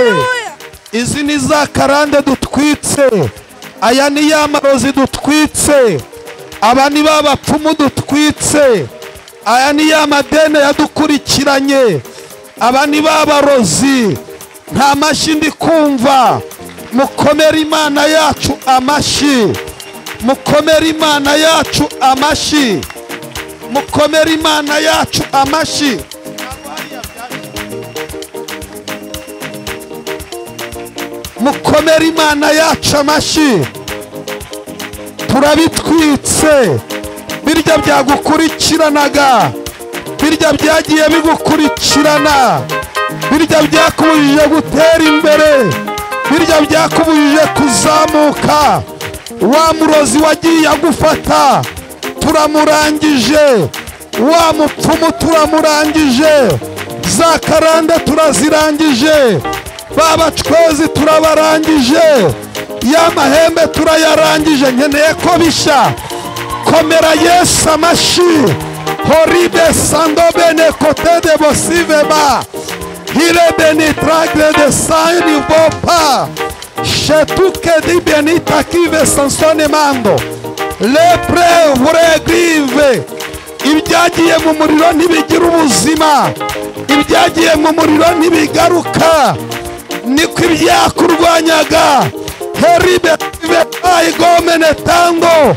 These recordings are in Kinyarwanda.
himbazwe. Izi ni za karande dutwitse, aya ni ya marozi dutwitse, aba ni ba bapfumu dutwitse, aya ni ya madene yadukurikiranye, aba ni ba barozi. Nta mashyi ndi kumva. Mukomere Imana yacu amashyi, mukomere Imana yacu amashyi, mukomere Imana yacu amashyi. Mukomere Imana yacu amashyi. Turabitwitse. Birya byagukurikiranaga, birya byagiye bigukurikirana, birya byakubujije gutera imbere, birya byakubujije kuzamuka. Wa murozi wagiye agufata turamurangije, wa mupfumu turamurangije, za karande turazirangije, babacwezi turabarangije, ya mahembe turayarangije. Nkeneye ko bishya. Komera Yesu amashyi. Horibe sando bene kote de bosiveba, hire beni tragre de saini vopa, shetuke di benita kive sansone mando, lepre vuregrive. Ibyagiye mu muriro ntibigira ubuzima, ibyagiye mu muriro ntibigaruka, niko ibyakurwanyaga. Heribe vebai gomene tango,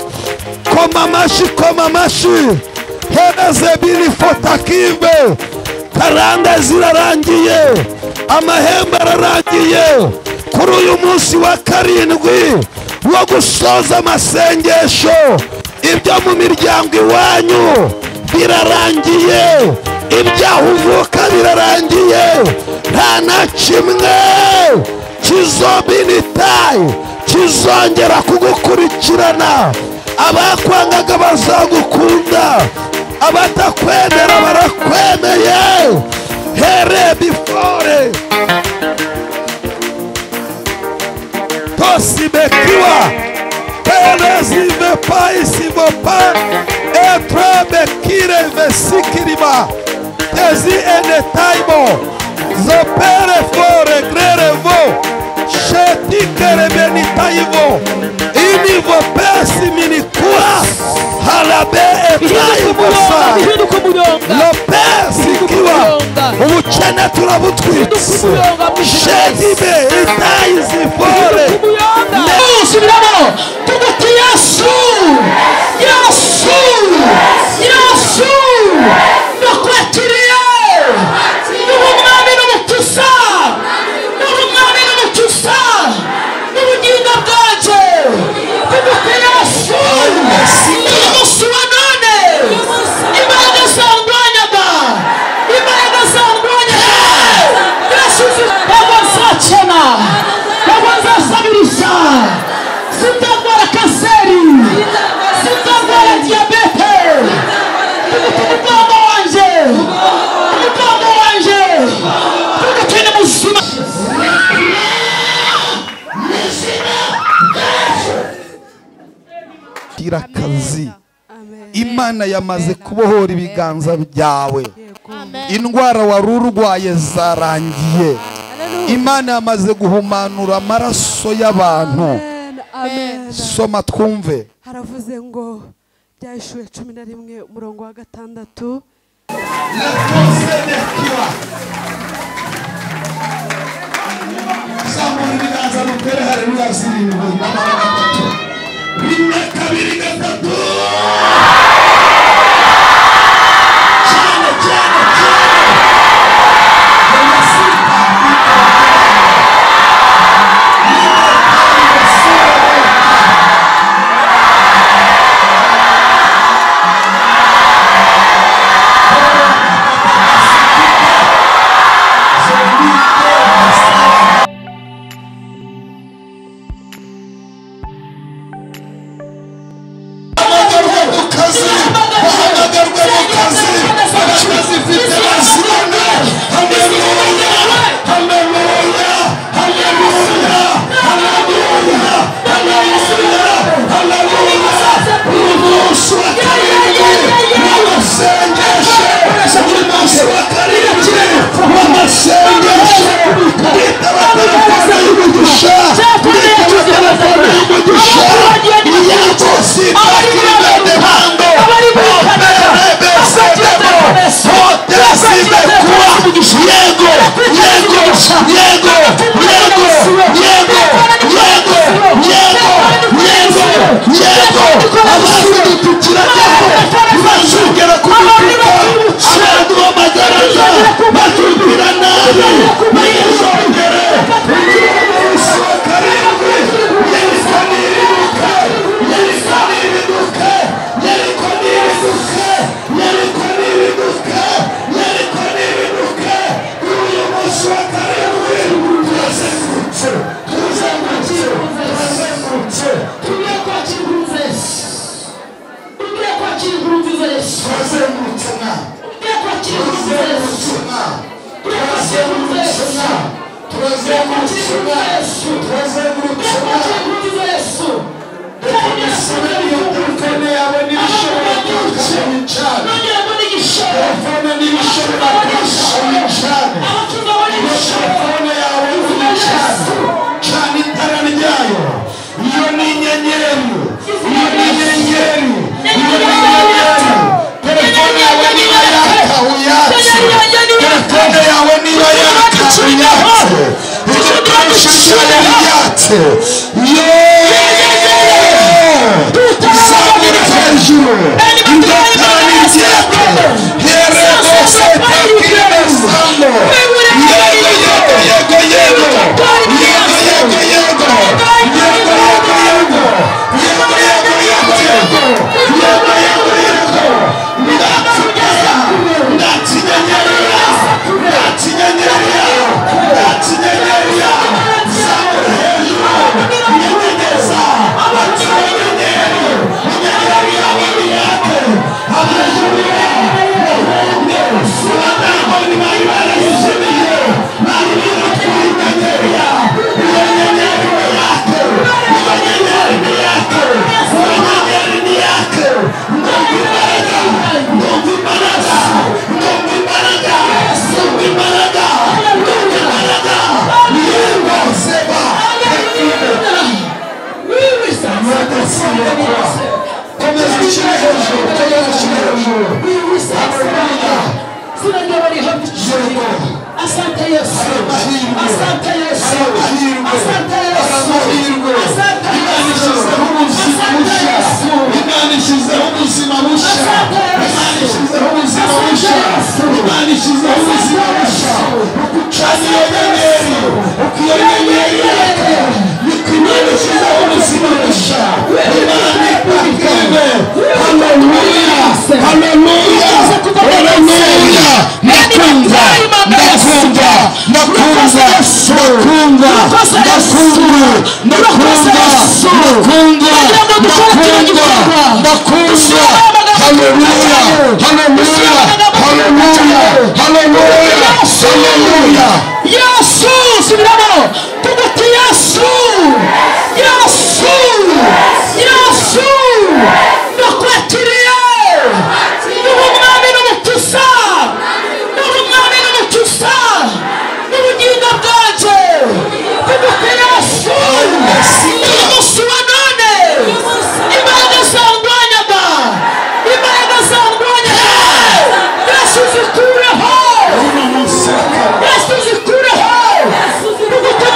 koma amashyi, koma amashyi. Hereze bini fotakive. Karande zirarangiye, amahembe ararangiye. Kuri uyu munsi wa karindwi wo gusoza amasengesho, ibyo mu miryango iwanyu birarangiye, ibyaho uvuka birarangiye. Nta na kimwe kizobinitaye kizongera kugukurikirana. Abakwangaga bazagukunda, abatakwemera barakwemeye. Here before tosibekiwa perezive paisivopa etre bekire vesikiriba tezi enetaibo zopere fore grerevo shetikere benitaivo inivo pesi minikua halabe etaivosa lopesi kiwa ubukene turabutwitse shedibe itaizivore subiramo tuguti Yesu, Yesu, Yesu nakwatiriye n'umwami n'umutusa, n'umwami n'umutusa n'ubugingo bwanje. Tuguti Yesu umunsi wa none imbaraga zandwanyaga, imbaraga zandwanyaga. Yesu ntabwo nzacena, ntabwo nzasabirisha, sitagwara kanseri, sitagwara diyabete. Umugongo wanje, umugongo wanje tugatwine muzima. Irakazi. Imana yamaze kubohora ibiganza byawe. Indwara wari urwaye zarangiye. Imana yamaze guhumanura amaraso y'abantu. Soma twumve. Haravuze ngo Byahishuwe 11 umurongo wa 6. Zamura ibiganza mutere haleluya zirindwi n'amara 3. Rimwe kabiri gatatu. Cyane cyane cyane. yego abandi tukirageko ntibazigera kudutuka abaduhamagaraga batubwira nabi ntibizongere umunsi wa karindwi yeriko niriduke yeriko niriduke yeriko niriduke yeriko niriduke yeriko niriduke uyu munsi wa karindwi turazengurutse turazengurutse turazengurutse tugiye kwakira uruza Yesu tugiye kwakira uruza Yesu turazengurutse na tugiye kwakira uruza Yesu turazengurutse na turazengurutse na Yesu turazengurutse na uruza Yesu telefone yawe nibishobora kwakira cyane telefone nibishobora kwakira cyane telefone yawe cyane itara ryayo iyo ni inyenyeri iyo ni inyenyeri iyo ni inyenyeri telefone yawe niba yaka uyatse telefone yawe niba yaka uyatse igikoresho cyawe uyatse izamura hejuru indatara n'iryaka herebo setakire sando yego yego yego yego yego yego yego Asante Yesu, asante Yesu, asante Yesu, Imana ishyizeho ubuzima bushya, Imana ishyizeho ubuzima bushya, Imana ishyizeho ubuzima bushya, ucana iyo nyenyeri, uko iyo nyenyeri yaka, niko Imana ishyizeho ubuzima bushya, Imana ipakime, haleluya, haleluya, haleluya, ndakumva, ndakumva, ndakumva, ndakumva, ndakumva, ndakumva, ndakumva, haleluya, haleluya, haleluya, haleluya, haleluya. Yesu subiramo tuguti Yesu Yesu Yesu nakwatiriye n'umwami n'umukiza n'umwami n'umukiza n'ubugingo bwanje tuguti Yesu umunsi wa none imbaraga zandwanyaga Yesu zikureho Yesu zikureho tuguti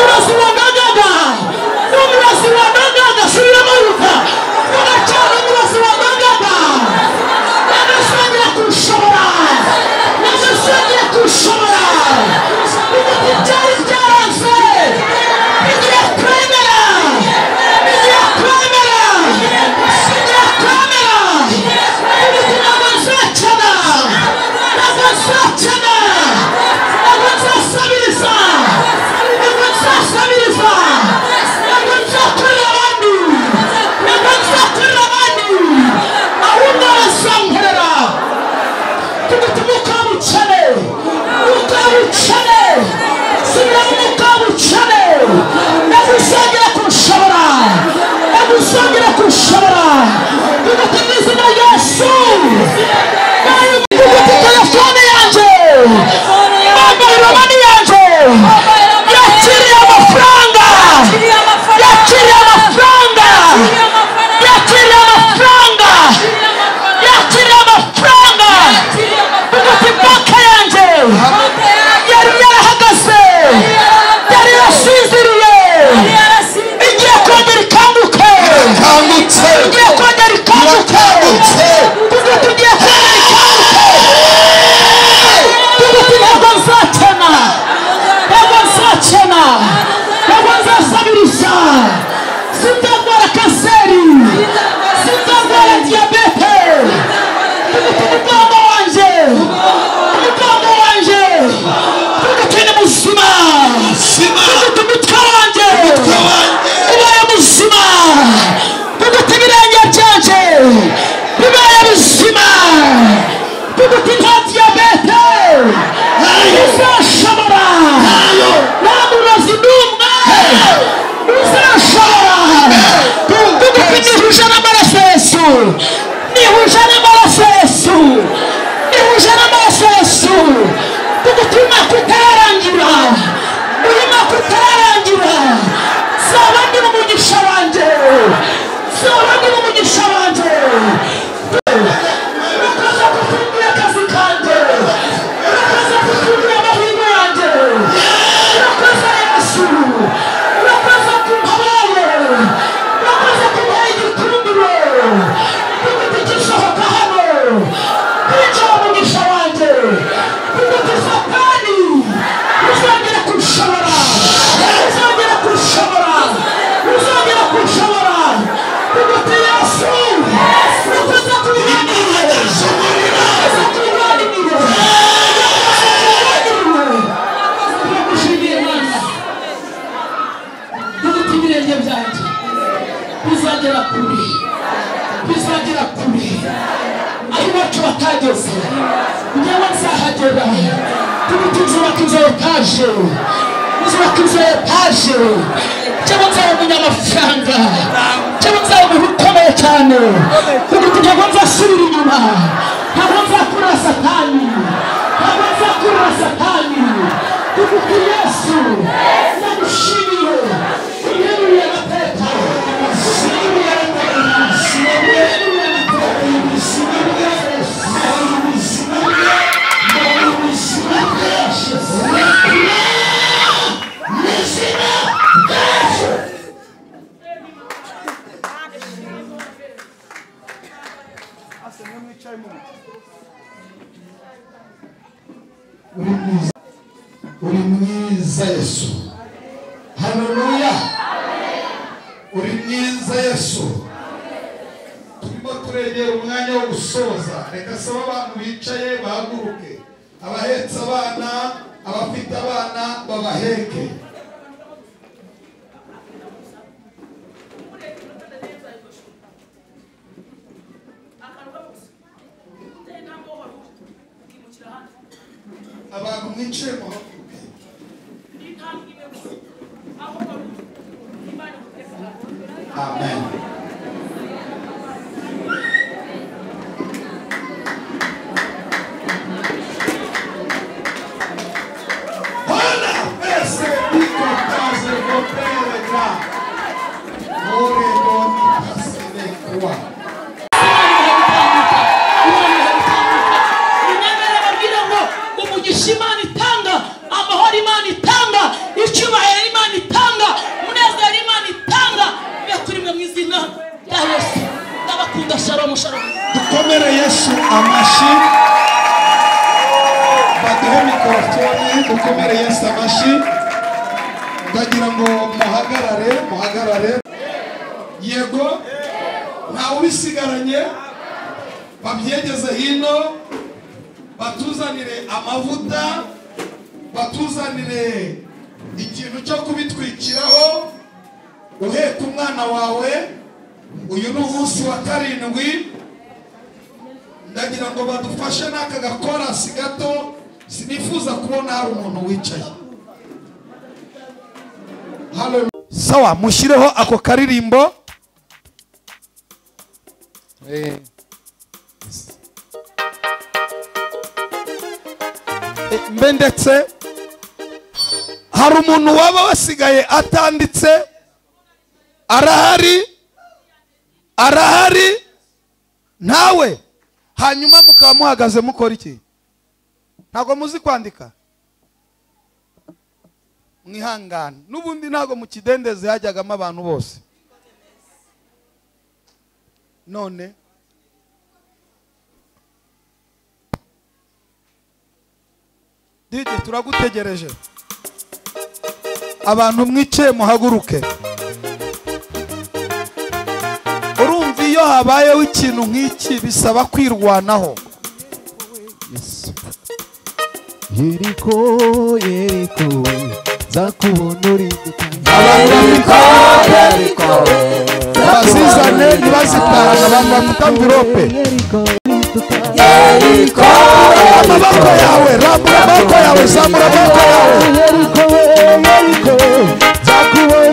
uzashobora nihuje n'amaraso Yesu nihuje n'amaraso Yesu nihuje n'amaraso Yesu tugutuma kutarangira urimo kutarangira zaba ndi mu mugisha wanjye zaba ndi mu mugisha wanjye urakoze kutumbira akazi kanjye urakoze kutumbira amahirwe yanjye urakoze Yesu urakoze kumpabaye urakoze kumpaye igikumbiro tugute gisohoka hano kwicara umugisha wanjye tugute Satani uzongera kushobora uzongera kushobora uzongera kushobora tugute Yesu urakoze kubihanire urakoze kubihanire turagushimiye Mana tugute ibirenge byanjye bizagera kure bizagera kure aho iwacu batageze njyewe nzahagera tugute nzubaka inzu ya etaje nzubaka inzu ya etaje njyewe nzaba umunyamafaranga njyewe nzaba umuntu ukomeye cyane tugute ntabwo nzasubira inyuma ntabwo nzakurura Satani ntabwo nzakurura Satani tugute Yesu ndagushimiye uyeruye amateka uyeruye uri mwiza Yesu. Haleluya. Uri mwiza Yesu. Turimo turegera umwanya wo gusoza. Reka saba abantu bicaye bahaguruke. Abahetse abana, abafite abana babaheke. Abantu mwicaye muhaguruke. Amen. Hola, ese pico pase golpea ya. Ore doni pase de kwa. Imana itanga amahoro, Imana itanga icyubahiro, Imana itanga umunezero, Imana itanga bekurimwe mu izina rya Yesu. Ndabakunda. Shalom shalom. Dukomere Yesu amashi. Baduhe mikrofone, dukomere Yesu amashi. Ndagira ngo muhagarare. Yego nta ubisigaranye, babyegeze hino, batuzanire amavuta, batuzanire ikintu cyo kubitwikiraho, uheka umwana wawe. Uyu ni umunsi wa 7. Ndagira ngo badufashe n'aka gakorasi gato. Sinifuza kubona hari umuntu wicaye. Haleluya. Sawa, mushireho ako karirimbo. Mbe ndetse hari umuntu waba wasigaye atanditse. Arahari nawe, hanyuma mukaba muhagaze mukora iki? Ntago muzi kwandika? Mwihangane, n'ubundi ntago mu kidendeze hajyagamo abantu bose. None Didi turagutegereje. Abantu mwicaye muhaguruke. Urumva iyo habayeho ikintu nk'iki bisaba kwirwanaho. Yeriko zakubonuri bazizane ntibazitahana abantu bafite amvirope. Amaboko yawe, rambura amaboko yawe, zamura amaboko yawe. Yeriko zakubonuri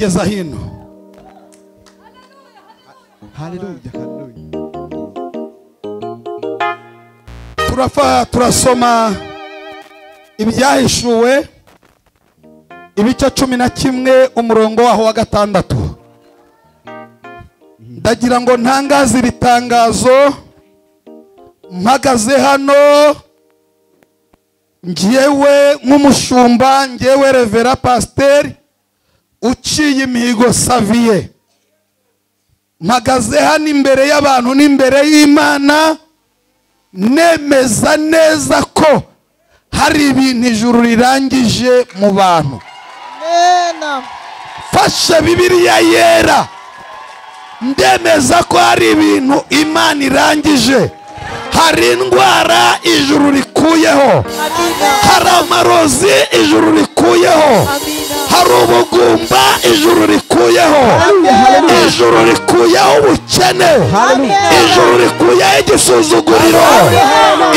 gerageza hino. Haleluya, haleluya. Turasoma ibyahishuwe ibice 11 umurongo waho wa 6. Ndagira ngo ntangaze ibitangazo mpagaze hano, ngewe nk'umushumba, ngewe Revera Pasteur uciye imihigo Saviye, mpagaze hano imbere y'abantu n'imbere y'Imana, nemeza neza ko hari ibintu ijuru rirangije mu bantu. Fashe Bibiliya yera, ndemeza ko hari ibintu Imana irangije. Hari indwara ijuru rikuyeho, hari amarozi ijuru rikuyeho, hari ubugumba ijuru rikuyeho, ijuru rikuyeho ubukene, ijuru rikuyeho igisuzuguriro,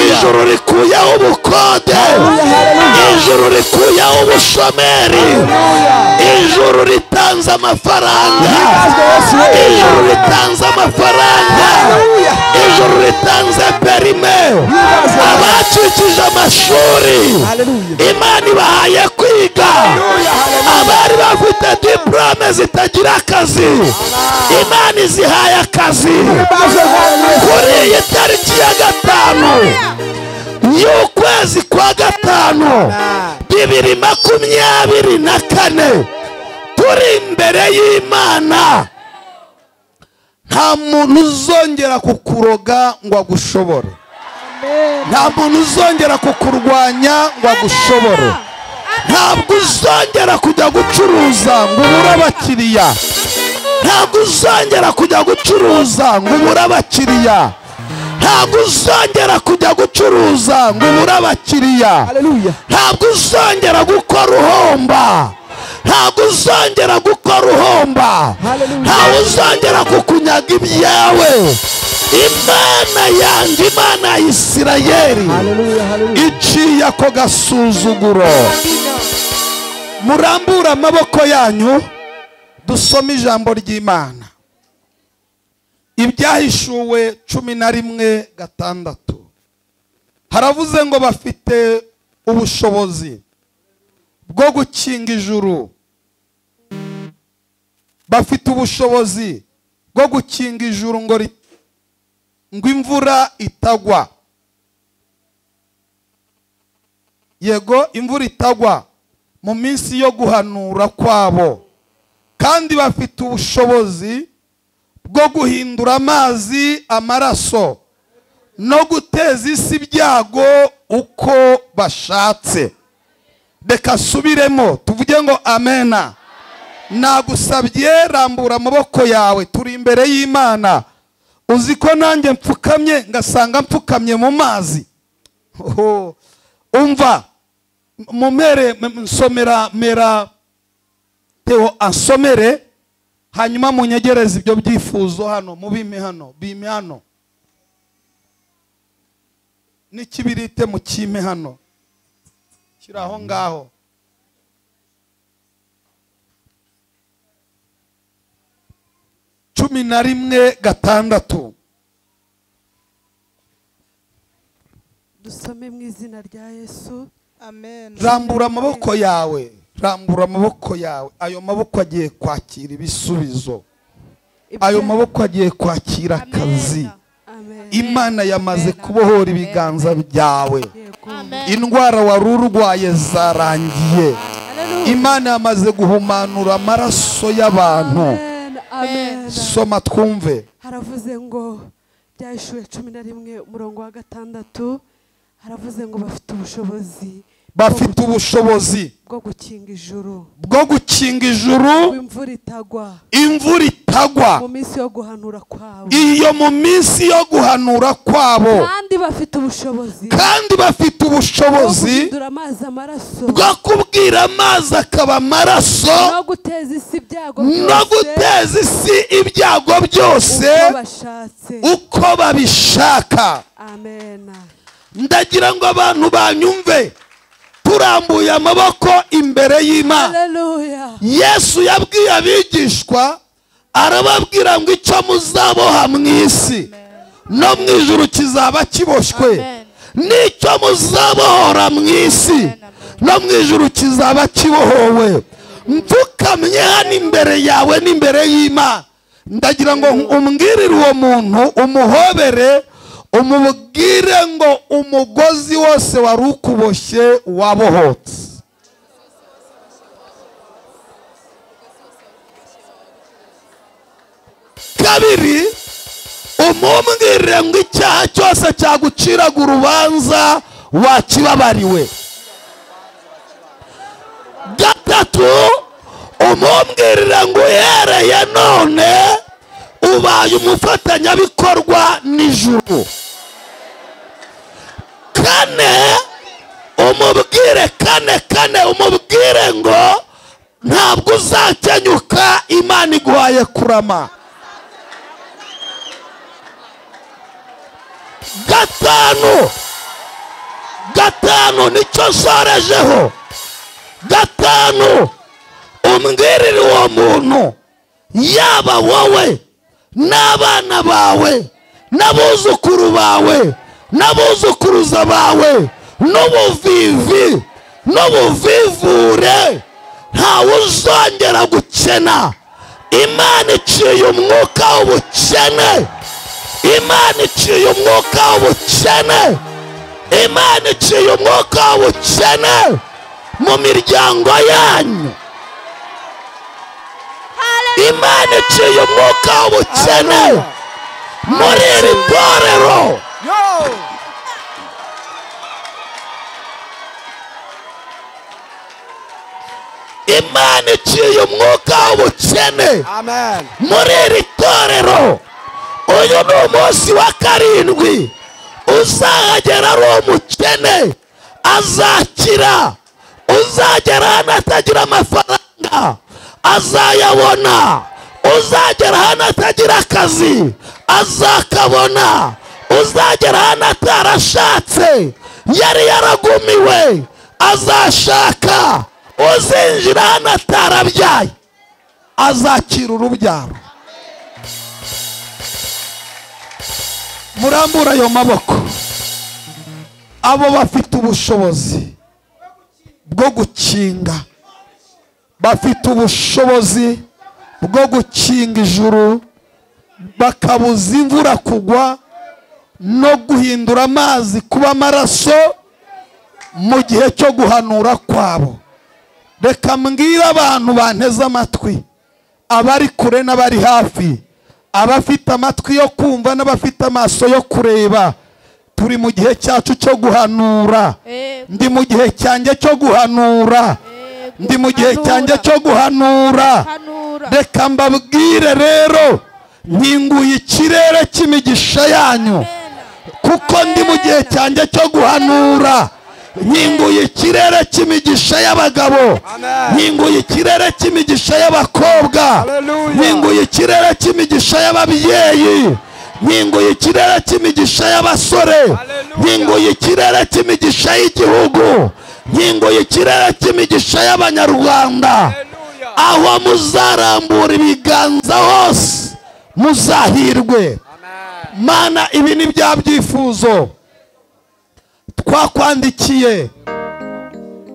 ijuru rikuyeho ubukode, ijuru rikuyeho ubushomeri, ijuru ritanze amafaranga, ijuru ritanze amafaranga, ijuru ritanze perime, abacikije amashuri Imana ibahaye kwiga, abari bafite diplome zitagira akazi Imana izihaye akazi. Kuri iyi tariki ya 5 y'ukwezi kwa 5 2024 turi imbere y'Imana. Nta muntu uzongera kukuroga ngo agushobore, nta muntu uzongera kukurwanya ngo agushobore, ntabwo uzongera kujya gucuruza ngo ubure abakiriya, ntabwo uzongera kujya gucuruza ngo ubure abakiriya, ntabwo uzongera kujya gucuruza ngo ubure abakiriya, ntabwo uzongera gukora uhomba, ntabwo uzongera gukora uhomba, ntawe uzongera kukunyaga ibyawe. Imana yanjye, Imana ya Isirayeli iciye ako gasuzuguro. Murambura amaboko yanyu dusome ijambo ry'Imana. Ibyahishuwe 11:6 haravuze ngo bafite ubushobozi bwo gukinga ijuru, bafite ubushobozi bwo gukinga ijuru ngo imvura itagwa. Yego, imvura itagwa mu minsi yo guhanura kwabo, kandi bafite ubushobozi bwo guhindura amazi amaraso no guteza isi ibyago uko bashatse. Reka subiremo tuvuge ngo amena. Nagusabye rambura amaboko yawe, turi imbere y'Imana. Uzi ko nanjye mpfukamye ngasanga mpfukamye mu mazi. Umva mumere nsomera mera Theo ansomere, hanyuma munyegereze ibyo byifuzo hano mubime hano, bime hano n'ikibirite mu kime hano kiraho ngaho. Cumi na rimwe 6 dusome mu izina rya Yesu. Amen. Rambura amaboko yawe, rambura amaboko yawe. Ayo maboko agiye kwakira ibisubizo, ayo maboko agiye kwakira akazi. Imana yamaze kubohora ibiganza byawe. Indwara wari urwaye zarangiye. Imana yamaze guhumanura amaraso y'abantu. Soma twumve. Haravuze ngo Byahishuwe 11 umurongo wa 6 haravuze ngo bafite ubushobozi, bafite ubushobozi bwo gukinga ijuru, bwo gukinga ijuru, imvura itagwa, imvura itagwa mu minsi yo guhanura kwabo. Iyo mu minsi yo guhanura kwabo, kandi bafite ubushobozi, kandi bafite ubushobozi bwo amazi amaraso, bwo kubwira amazi akaba amaraso, no guteza isi ibyago byose, no guteza isi ibyago byose uko babishaka. Amen. Ndagira ngo abantu banyumve, turambuye amaboko imbere y'Imana. Hallelujah. Yesu yabwiye abigishwa arababwira ngo icyo muzaboha mu isi no mu ijuru kizaba kiboshwe, n'icyo muzabohora mu isi no mu ijuru kizaba kibohowe. Mfukamye hano imbere yawe n'imbere y'Imana, ndagira ngo umbwirire uwo muntu, umuhobere, umubwire ngo umugozi wose wari ukuboshye wabohotse. Kabiri, umumbwirire ngo icyaha cyose cyaguciraga urubanza wakibabariwe. Gatatu, umumbwirire ngo uhereye none ubaye umufatanyabikorwa n'ijuru. Kane, umubwire ngo ntabwo uzakenyuka, Imana iguhaye kurama. Gatanu nicyo nsorejeho. Gatanu, umbwirire uwo muntu, yaba wowe n'abana bawe n'abuzukuru bawe n'abuzukuruza bawe n'ubuvivi n'ubuvivure, ntawe uzongera gukena. Imana iciye umwuka w'ubukene. Imana iciye umwuka w'ubukene. Imana iciye umwuka w'ubukene mu miryango yanyu. Imana iciye umwuka w'ubukene muri iri torero. Imana iciye umwuka w'ubukene muri iri torero. Uyu ni umunsi wa karindwi. Uzahagera ari umukene azakira. Uzagera hano atagira amafaranga azayabona. Uzagera hano atagira akazi azakabona. Uzagera hano atarashatse yari yaragumiwe azashaka. Uzinjira hano atarabyaye azakira urubyaro. Murambura ayo maboko. Abo bafite ubushobozi bwo gukinga, bafite ubushobozi bwo gukinga ijuru, bakabuza imvura kugwa no guhindura amazi kuba amaraso mu gihe cyo guhanura kwabo. Reka mbwira abantu banteze amatwi, abari kure n'abari hafi, abafite amatwi yo kumva n'abafite amaso yo kureba, turi mu gihe cyacu cyo guhanura. Ndi mu gihe cyanjye cyo guhanura. Ndi mu gihe cyanjye cyo guhanura. Reka mbabwire rero, nkinguye ikirere cy'imigisha yanyu, kuko ndi mu gihe cyanjye cyo guhanura. Nkinguye ikirere cy'imigisha y'abagabo, nkinguye ikirere cy'imigisha y'abakobwa, nkinguye ikirere cy'imigisha y'ababyeyi, nkinguye ikirere cy'imigisha y'abasore, nkinguye ikirere cy'imigisha y'igihugu, nkinguye ikirere cy'imigisha y'abanyarwanda. Aho muzarambura ibiganza hose muzahirwe. Mana, ibi ni bya byifuzo twakwandikiye.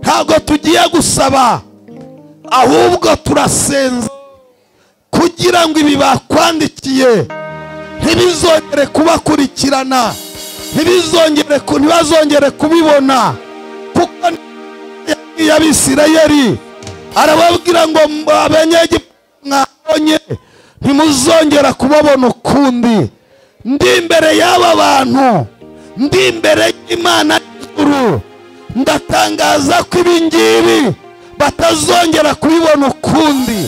Ntabwo tugiye gusaba, ahubwo turasenza kugira ngo ibi bakwandikiye ntibizongere kubakurikirana, ntibazongere kubibona. Kuko y'Abisirayeli arababwira ngo abanyegiputa mwabonye ntimuzongera kubabona ukundi. Ndi imbere y'aba bantu, ndi imbere y'Imana y'ijuru, ndatangaza ko ibi ngibi batazongera kubibona ukundi.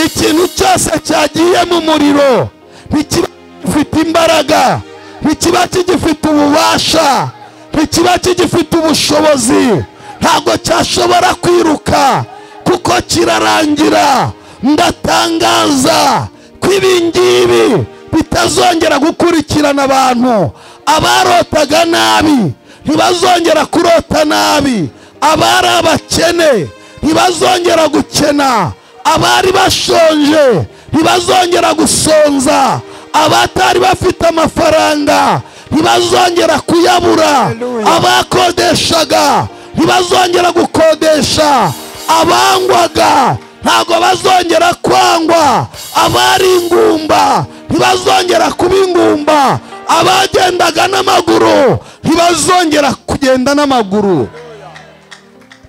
Ikintu cyose cyagiye mu muriro ntikiba gifite imbaraga, ntikiba kigifite ububasha, ntikiba kigifite ubushobozi, ntabwo cyashobora kwiruka kuko kirarangira. Ndatangaza ko ibi ngibi bitazongera gukurikirana abantu. Abarotaga nabi ntibazongera kurota nabi, abari abakene ntibazongera gukena, abari bashonje ntibazongera gusonza, abatari bafite amafaranga ntibazongera kuyabura, abakodeshaga ntibazongera gukodesha, abangwaga ntago bazongera kwangwa, abari ingumba ntibazongera kuba ingumba, abagendaga n'amaguru ntibazongera kugenda n'amaguru.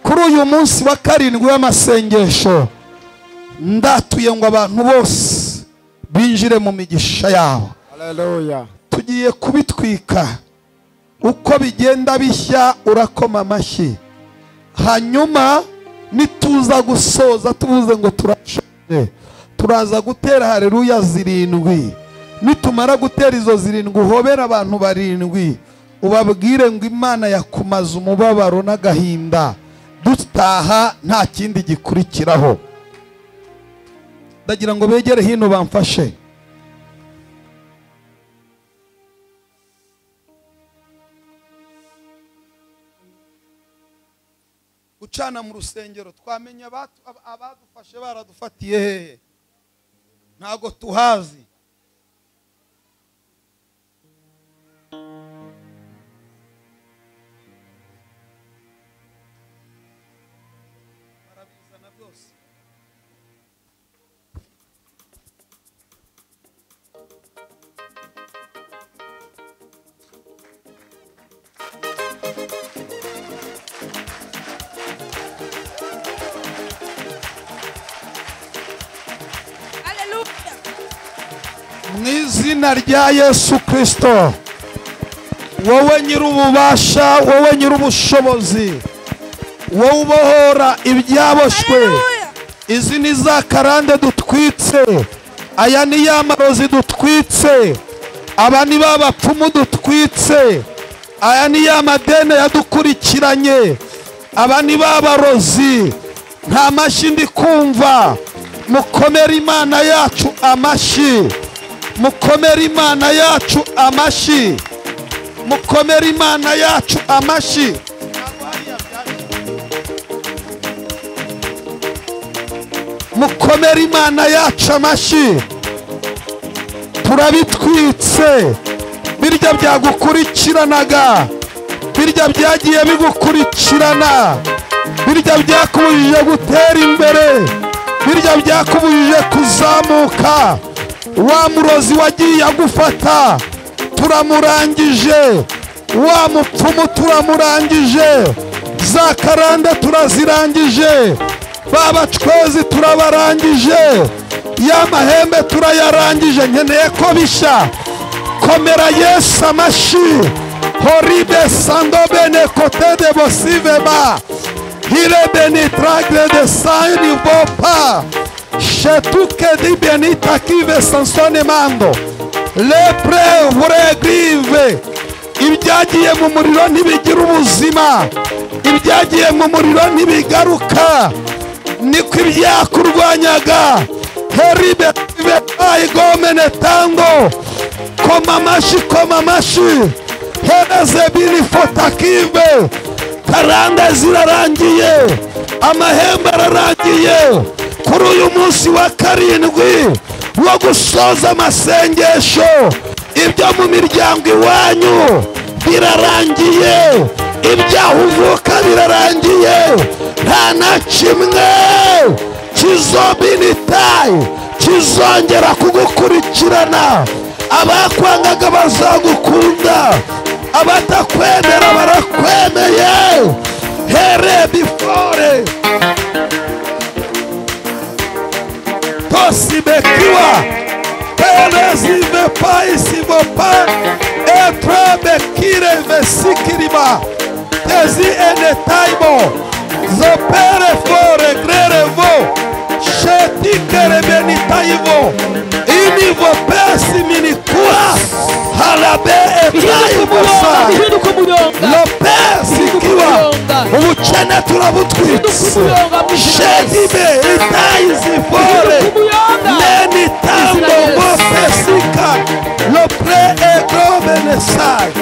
Kuri uyu munsi wa karindwi w'amasengesho ndatuye ngo abantu bose binjire mu migisha yabo. Haleluya. Tugiye kubitwika, uko bigenda bishya urakoma amashyi, hanyuma nituza gusoza tuvuze ngo turashoje, turaza gutera haleluya 7. Nitumara gutera izo 7 uhobera abantu 7, ubabwire ngo Imana yakumaza umubabaro n'agahinda, dutaha nta kindi gikurikiraho. Ndagira ngo begere hino bamfashe. Gucana mu rusengero twamenya abadufashe baradufatiye hehe? Ntago tuhazi. Barabizana byose. Mu izina rya Yesu Kristo, wowe nyir'ububasha, wowe nyir'ubushobozi, wowe ubohora ibyaboshwe, izi ni za karande dutwitse, aya ni ya marozi dutwitse, aba ni ba bapfumu dutwitse, aya ni ya madene yadukurikiranye, aba ni ba barozi. Nta mashyi ndi kumva, mukomere Imana yacu amashyi, mukomere Imana yacu amashyi, mukomere Imana yacu amashyi. Mukomere Imana yacu amashyi. Turabitwitse, birya byagukurikiranaga, birya byagiye bigukurikirana, birya byakubujije gutera imbere, birya byakubujije kuzamuka. Wa murozi wagiye agufata turamurangije, wa mupfumu turamurangije, za karande turazirangije, babacwezi turabarangije, ya mahembe turayarangije. Nkeneye ko bishya, komera Yesu amashyi. Horibe sando bene kote de bosiveba, hire beni tragre de saini vopa, shetuke di benita kive sansone mando, lepre vuregrive. Ibyagiye mu muriro ntibigira ubuzima, ibyagiye mu muriro ntibigaruka, niko ibyakurwanyaga. Heribe vepayi gomene tango, koma amashyi, koma amashyi. Hereze bini fotakive, karande zirarangiye, amahembe ararangiye. Kuri uyu munsi wa karindwi wo gusoza amasengesho, ibyo mu miryango iwanyu birarangiye, ibyaho uvuka birarangiye, nta na kimwe kizobinitaye kizongera kugukurikirana. Abakwangaga bazagukunda, abatakwemera barakwemeye. Here before tosibekiwa telezive paisivopa etrebekire vesikiriba tezi enetaibo zopere fore grerevo shetikere benitaivo inivo pesi minikura halabe etaivosa lopesi kiwa ubukene turabutwitse shedibe itaizifore nenitambo mopesika lopre egrobenesai.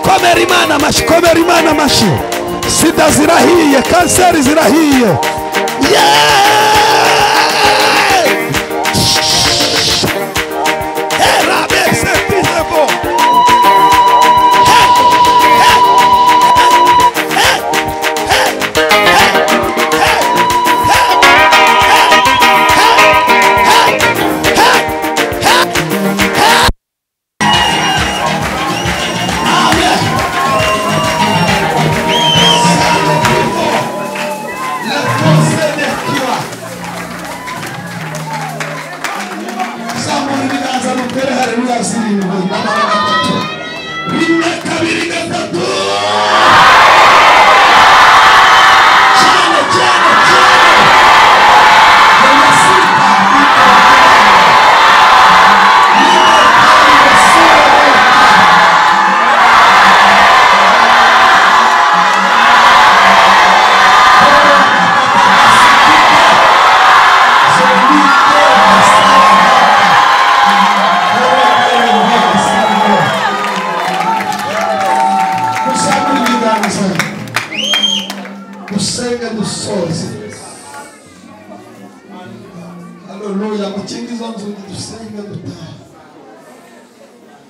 Komera komera Imana amashyi, komera Imana amashyi. Sida zirahiye, kanseri zirahiye.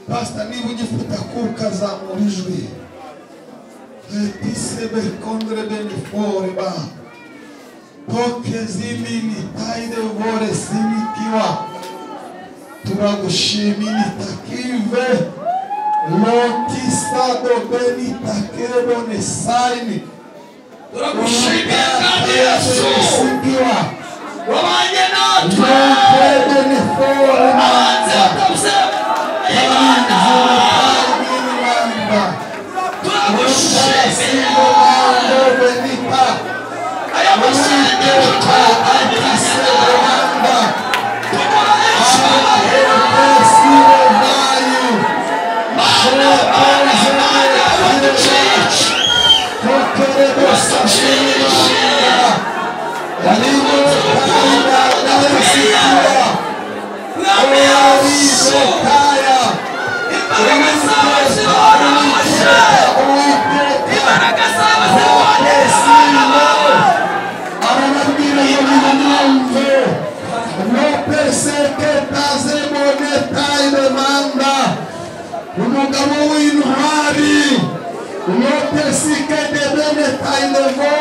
Pastor, niba ugifite akuka zamura ijwi. Tisebe kondre bene fore ba. Toke zimini taide vore sinikiwa. Turagushimini takive. Lotista do beni takebo ne saini. Turagushimira kandi Yesu. Sinikiwa. Wabanye natwe. Toke bene fore Abanze batabuse. Imana. Turagushimira. Aya masengesho twatangiranye umugabo w'intwari umutesike debene tayinevo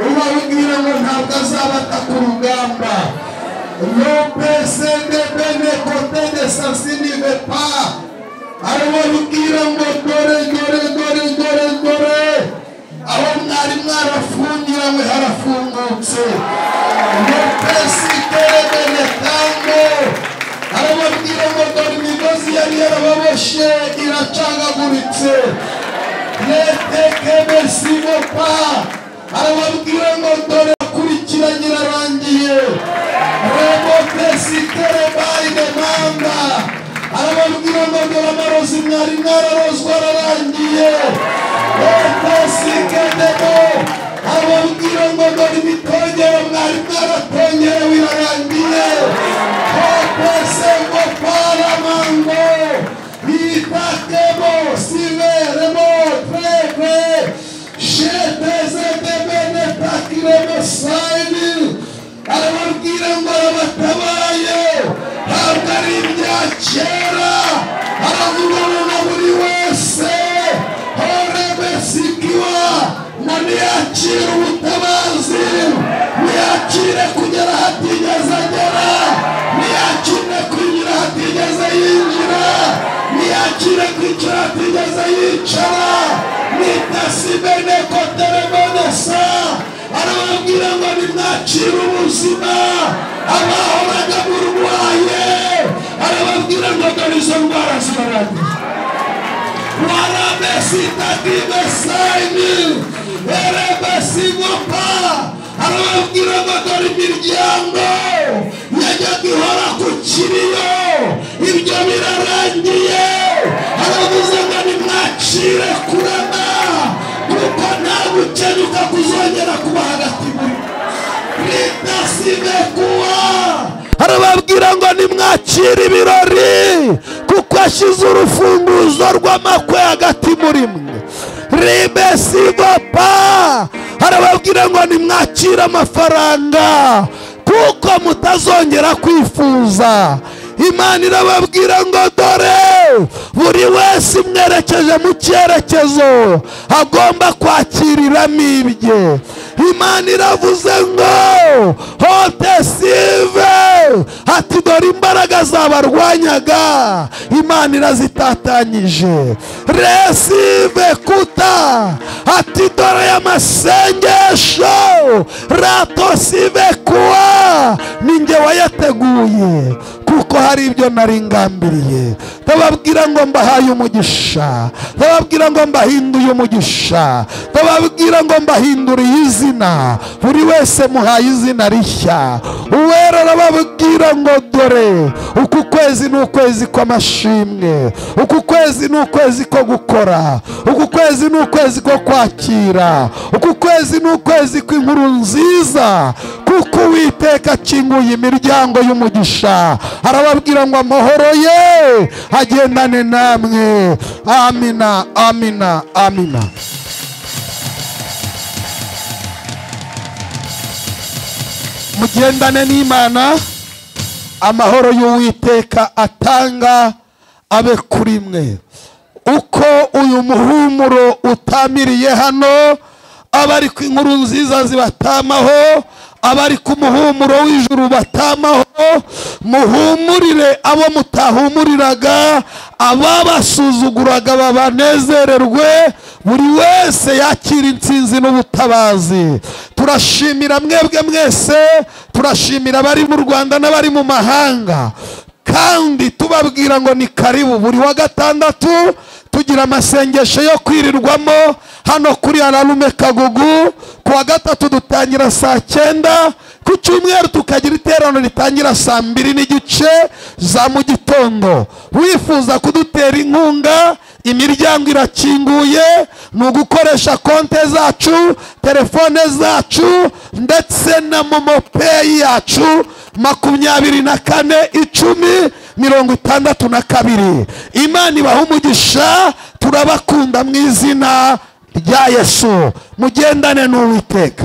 ubabwira ngo ntabwo azabata ku rugamba umupese debene kote de sansinive pa arababwira ngo dore dore dore dore dore aho mwari mwarafungiranywe harafungutse umupesike debene tango arababwira ngo dore imigozi yari yarababoshe iracagaguritse netekebesigopa arababwira ngo dore akurikiranye irarangiye rebotesikerebayidemanda arababwira ngo dore amarozi mwari mwararozwa ararangiye etesikedemo arababwira ngo dore imitongero mwari mwaratongerewe irarangiye Paramando, Itakebo, Siveremo, Treve, Sheteze de Benetakiremo Saini, arababwira ngo arabatabaye, ntabwo ari ibya kera, aravuga na buri wese, horebesikiwa, na niyakire ubutabazi, niyakire kugera hatigeze agera, niyakire kugira hatigeze yinjira, niyakire kwicara hatigeze yicara, nitasibene koterebonesa, arababwira ngo nimwakire ubuzima, abahoraga burwaye, arababwira ngo dore izo ndwara zirarangiye. Warabesitakibesaini, erebesigopa, arababwira ngo dore imiryango yajyaga ihora ku kiriyo, ibyo birarangiye, aravuze ngo nimwakire kurema, kuko nta gukenyuka kuzongera kuba hagati muri ritasibe kuwa, arababwira ngo nimwakire ibirori, kuko ashyize urufunguzo rw'amakwe hagati muri mwe. Ribesibapa arababwira ngo nimwakire amafaranga kuko mutazongera kwifuza. Imana irababwira ngo dore buri wese imwerekeje mu cyerekezo agomba kwakiriramo ibye. Imana iravuze ngo hotesive ati dore imbaraga zabarwanyaga Imana irazitatanyije. Resive kuta ati dore amasengesho ratosive kuwa ninjye wayateguye kuko hari ibyo nari ngambiriye. Ndababwira ngo mbahaye umugisha, ndababwira ngo mbahinduye umugisha, ndababwira ngo mbahinduriye izina, buri wese muhaye izina rishya. Uwera arababwira ngo dore uku kwezi ni ukwezi kw'amashimwe, uku kwezi ni ukwezi ko gukora, uku kwezi ni ukwezi ko kwakira, uku kwezi ni ukwezi kw'inkuru nziza, kuko Uwiteka akinguye imiryango y'umugisha. Arababwira ngo amahoro ye agendane namwe. Amina, amina, amina. Mugendane n'Imana, amahoro y'Uwiteka atanga abe kuri mwe. Uko uyu muhumuro utamiriye hano, abari ku inkuru nziza zibatamaho, abari ku muhumuro w'ijuru batamaho, muhumurire abo mutahumuriraga, ababasuzuguraga babanezererwe, buri wese yakira intsinzi n'ubutabazi. Turashimira mwebwe mwese, turashimira abari mu Rwanda n'abari mu mahanga, kandi tubabwira ngo ni karibu. Buri wa gatandatu tugira amasengesho yo kwirirwamo hano kuri Ararume Kagugu. Ku wa gatatu dutangira saa 9, ku cyumweru tukagira iterano ritangira saa 2:30 za mu gitondo. Wifuza kudutera inkunga, imiryango irakinguye, ni ugukoresha konte zacu, telefone zacu ndetse na momo pay yacu 241062. Imana ibaha umugisha, turabakunda mu izina rya Yesu. Mugendane n'Uwiteka.